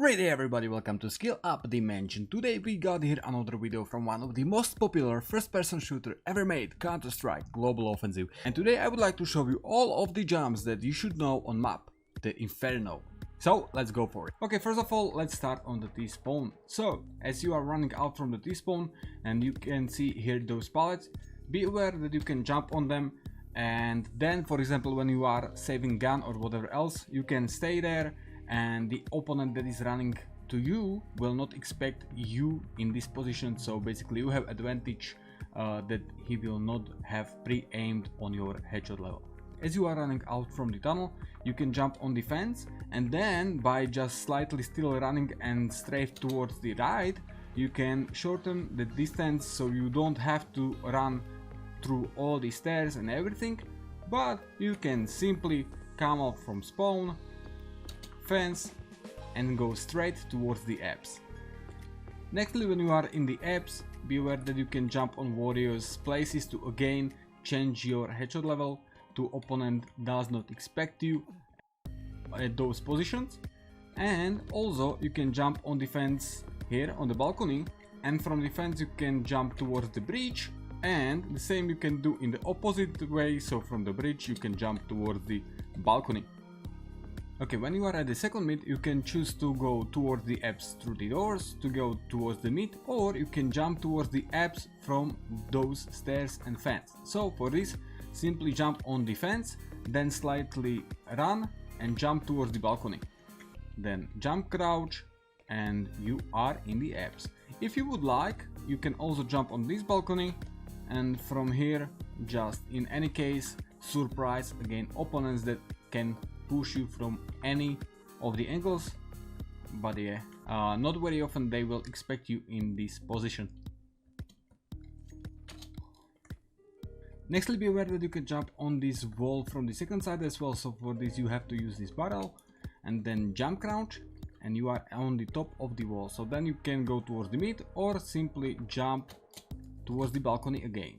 Right there everybody, welcome to Skill Up Dimension. Today we got here another video from one of the most popular first-person shooter ever made, Counter-Strike Global Offensive. And today I would like to show you all of the jumps that you should know on map, the Inferno. So let's go for it. Okay, first of all, let's start on the T-spawn. So, as you are running out from the T-spawn and you can see here those pallets, be aware that you can jump on them, and then for example when you are saving gun or whatever else, you can stay there and the opponent that is running to you will not expect you in this position. So basically you have advantage that he will not have pre-aimed on your headshot level. As you are running out from the tunnel, you can jump on the fence, and then by just slightly still running and strafe towards the right, you can shorten the distance so you don't have to run through all the stairs and everything, but you can simply come out from spawn, fence, and go straight towards the apps. Nextly, when you are in the apps, be aware that you can jump on warriors places to again change your headshot level to opponent does not expect you at those positions. And also you can jump on the fence here on the balcony, and from the fence you can jump towards the bridge, and the same you can do in the opposite way, so from the bridge you can jump towards the balcony. Okay, when you are at the second mid, you can choose to go towards the apps through the doors, to go towards the mid, or you can jump towards the apps from those stairs and fence. So for this, simply jump on the fence, then slightly run and jump towards the balcony. Then jump crouch and you are in the apps. If you would like, you can also jump on this balcony, and from here just in any case surprise again opponents that can push you from any of the angles, but yeah, not very often they will expect you in this position. Nextly, be aware that you can jump on this wall from the second side as well, so for this you have to use this barrel and then jump crouch and you are on the top of the wall. So then you can go towards the mid or simply jump towards the balcony again.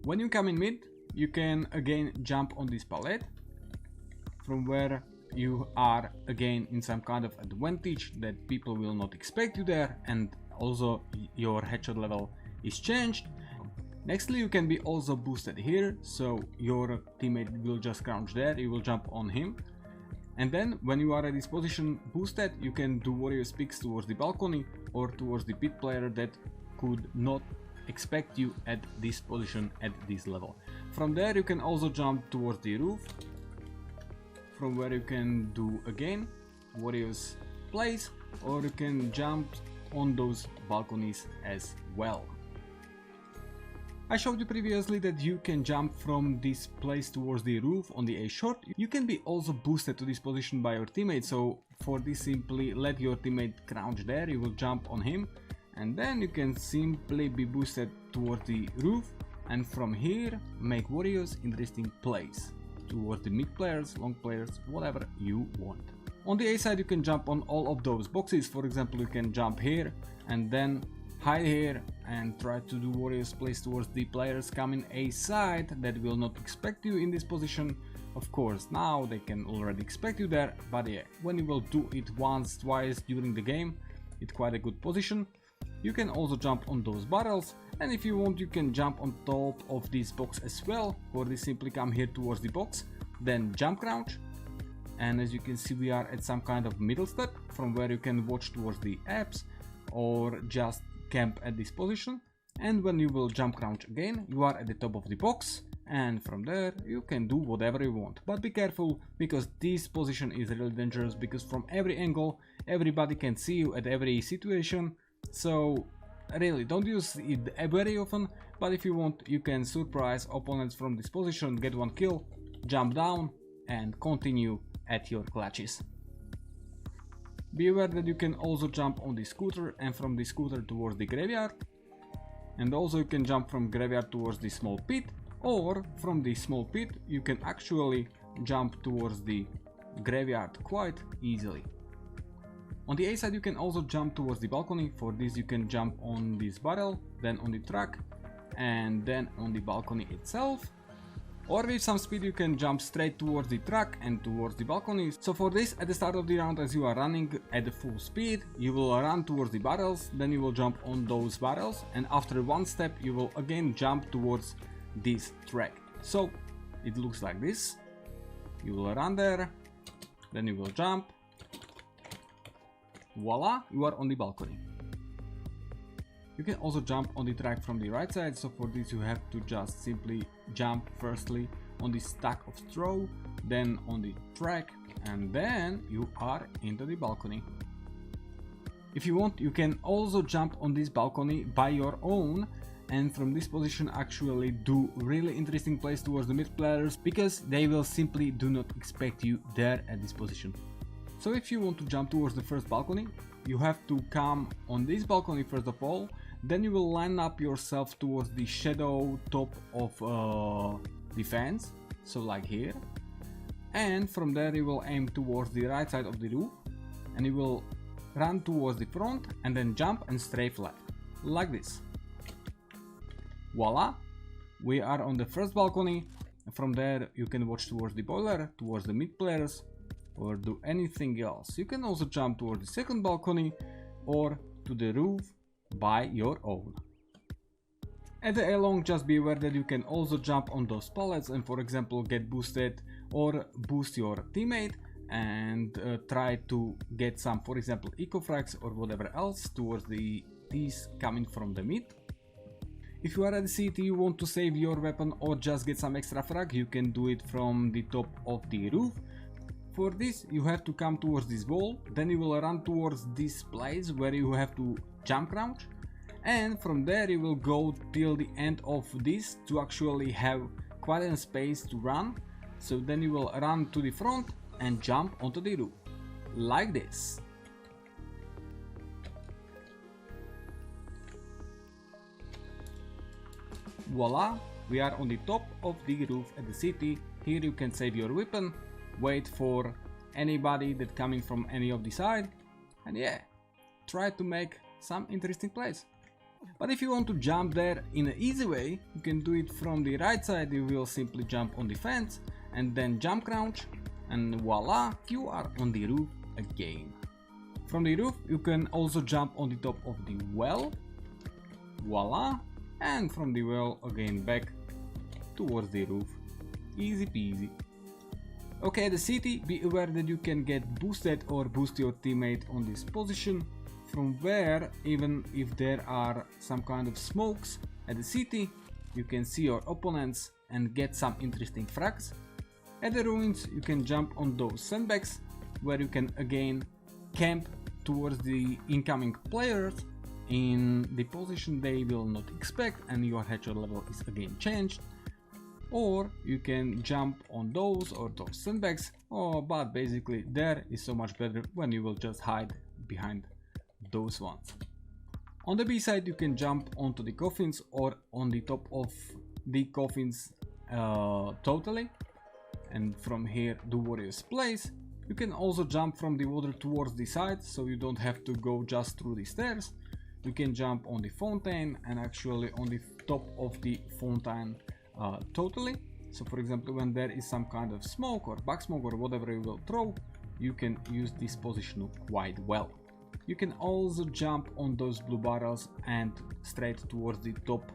When you come in mid, you can again jump on this pallet, from where you are again in some kind of advantage that people will not expect you there, and also your headshot level is changed. Nextly, you can be also boosted here, so your teammate will just crouch there, you will jump on him, and then when you are at this position boosted, you can do warrior picks towards the balcony or towards the pit player that could not expect you at this position at this level. From there you can also jump towards the roof, from where you can do again warriors place, or you can jump on those balconies as well. I showed you previously that you can jump from this place towards the roof on the A short. You can be also boosted to this position by your teammate, so for this simply let your teammate crouch there, you will jump on him, and then you can simply be boosted towards the roof, and from here make warriors interesting place towards the mid players, long players, whatever you want. On the A side you can jump on all of those boxes. For example, you can jump here and then hide here and try to do warriors place towards the players coming A side that will not expect you in this position. Of course now they can already expect you there, but yeah, when you will do it once, twice during the game, it's quite a good position. You can also jump on those barrels, and if you want you can jump on top of this box as well. For this, simply come here towards the box, then jump crouch, and as you can see we are at some kind of middle step, from where you can watch towards the apps or just camp at this position. And when you will jump crouch again, you are at the top of the box, and from there you can do whatever you want. But be careful, because this position is really dangerous, because from every angle everybody can see you at every situation. So really don't use it very often, but if you want you can surprise opponents from this position, get one kill, jump down and continue at your clutches. Be aware that you can also jump on the scooter and from the scooter towards the graveyard, and also you can jump from graveyard towards the small pit, or from the small pit you can actually jump towards the graveyard quite easily. On the A side you can also jump towards the balcony. For this you can jump on this barrel, then on the truck, and then on the balcony itself. Or with some speed you can jump straight towards the truck and towards the balconies. So for this, at the start of the round, as you are running at the full speed, you will run towards the barrels, then you will jump on those barrels, and after one step you will again jump towards this track. So it looks like this. You will run there, then you will jump. Voila, you are on the balcony. You can also jump on the track from the right side, so for this you have to just simply jump firstly on the stack of straw, then on the track, and then you are into the balcony. If you want, you can also jump on this balcony by your own, and from this position actually do really interesting plays towards the mid players, because they will simply do not expect you there at this position. So if you want to jump towards the first balcony, you have to come on this balcony first of all, then you will line up yourself towards the shadow top of the fence, so like here, and from there you will aim towards the right side of the roof, and you will run towards the front and then jump and strafe left, like this. Voila, we are on the first balcony. From there you can watch towards the boiler, towards the mid players, or do anything else. You can also jump towards the second balcony or to the roof by your own. At the along, just be aware that you can also jump on those pallets and for example get boosted or boost your teammate and try to get some, for example, eco frags or whatever else towards these coming from the mid. If you are at the city, you want to save your weapon or just get some extra frag, you can do it from the top of the roof. For this you have to come towards this wall, then you will run towards this place where you have to jump crouch, and from there you will go till the end of this to actually have quite a space to run. So then you will run to the front and jump onto the roof, like this. Voila, we are on the top of the roof at the city. Here you can save your weapon, wait for anybody that coming from any of the side, and yeah, try to make some interesting plays. But if you want to jump there in an easy way, you can do it from the right side. You will simply jump on the fence and then jump crouch, and voila, you are on the roof again. From the roof you can also jump on the top of the well, voila, and from the well again back towards the roof, easy peasy. Okay, the city, be aware that you can get boosted or boost your teammate on this position, from where even if there are some kind of smokes at the city, you can see your opponents and get some interesting frags. At the ruins you can jump on those sandbags where you can again camp towards the incoming players in the position they will not expect, and your headshot level is again changed. Or you can jump on those or those sandbags, but basically there is so much better when you will just hide behind those ones. On the B side you can jump onto the coffins or on the top of the coffins totally, and from here do warriors place. You can also jump from the water towards the side, so you don't have to go just through the stairs. You can jump on the fountain and actually on the top of the fountain totally. So for example, when there is some kind of smoke or bug smoke or whatever you will throw, you can use this position quite well. You can also jump on those blue barrels and straight towards the top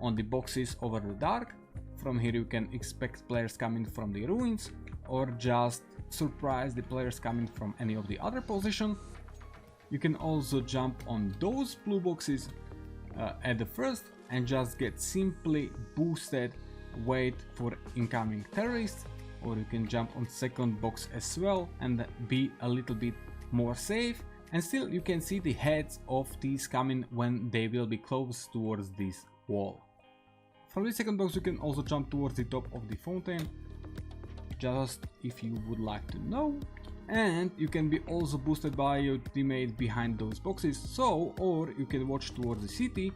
on the boxes over the dark. From here you can expect players coming from the ruins or just surprise the players coming from any of the other position. You can also jump on those blue boxes at the first and just get simply boosted, wait for incoming terrorists, or you can jump on second box as well and be a little bit more safe, and still you can see the heads of these coming when they will be close towards this wall. From the second box you can also jump towards the top of the fountain, just if you would like to know, and you can be also boosted by your teammate behind those boxes, so or you can watch towards the city,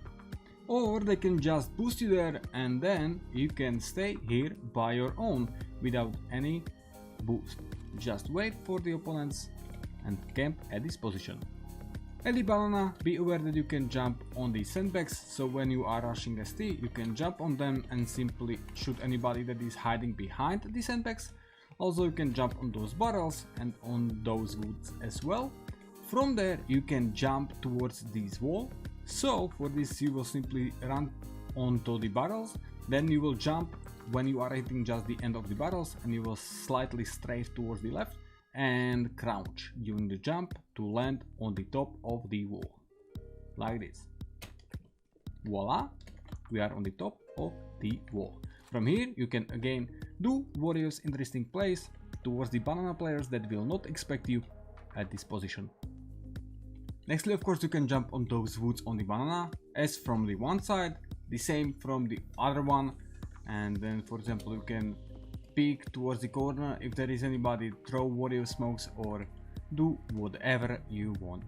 or they can just boost you there and then you can stay here by your own without any boost. Just wait for the opponents and camp at this position. At the banana, be aware that you can jump on the sandbags, so when you are rushing ST, you can jump on them and simply shoot anybody that is hiding behind the sandbags. Also, you can jump on those barrels and on those woods as well. From there, you can jump towards this wall. So for this, you will simply run onto the barrels, then you will jump when you are hitting just the end of the barrels, and you will slightly strafe towards the left and crouch during the jump to land on the top of the wall, like this. Voila, we are on the top of the wall. From here you can again do various interesting plays towards the banana players that will not expect you at this position. Nextly, of course, you can jump on those woods on the banana as from the one side, the same from the other one, and then for example you can peek towards the corner if there is anybody, throw various smokes or do whatever you want.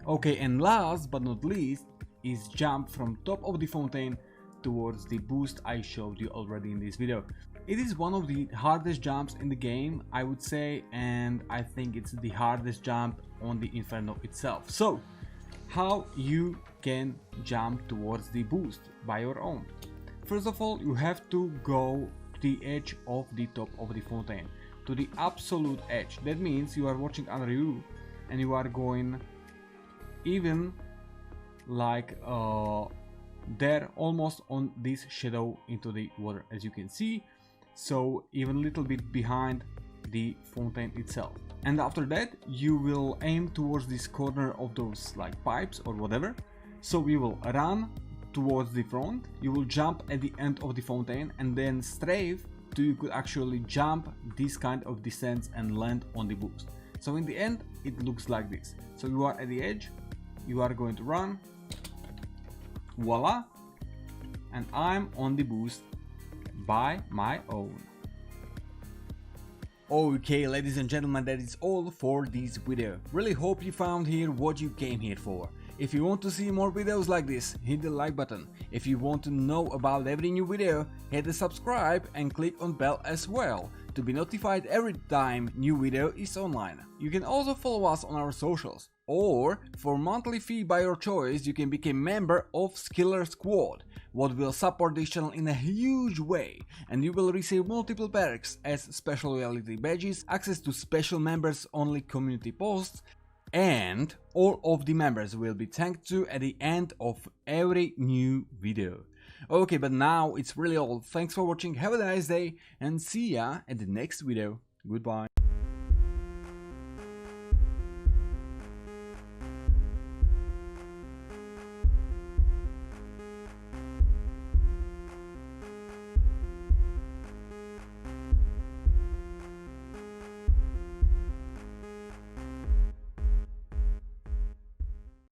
Okay, and last but not least is jump from top of the fountain towards the boost I showed you already in this video. It is one of the hardest jumps in the game, I would say, and I think it's the hardest jump on the Inferno itself. So how you can jump towards the boost by your own? First of all, you have to go the edge of the top of the fountain, to the absolute edge. That means you are watching under you and you are going even like there, almost on this shadow into the water, as you can see, so even a little bit behind the fountain itself. And after that you will aim towards this corner of those like pipes or whatever, so you will run towards the front, you will jump at the end of the fountain and then strafe so you could actually jump this kind of descents and land on the boost. So in the end it looks like this. So you are at the edge, you are going to run, voila, and I'm on the boost by my own. Okay, ladies and gentlemen, that is all for this video. Really hope you found here what you came here for. If you want to see more videos like this, hit the like button. If you want to know about every new video, hit the subscribe and click on bell as well to be notified every time new video is online. You can also follow us on our socials, or for monthly fee by your choice you can become member of Skiller Squad, what will support this channel in a huge way, and you will receive multiple perks as special loyalty badges, access to special members only community posts, and all of the members will be thanked to at the end of every new video. Okay, but now it's really all. Thanks for watching, have a nice day, and see ya at the next video. Goodbye.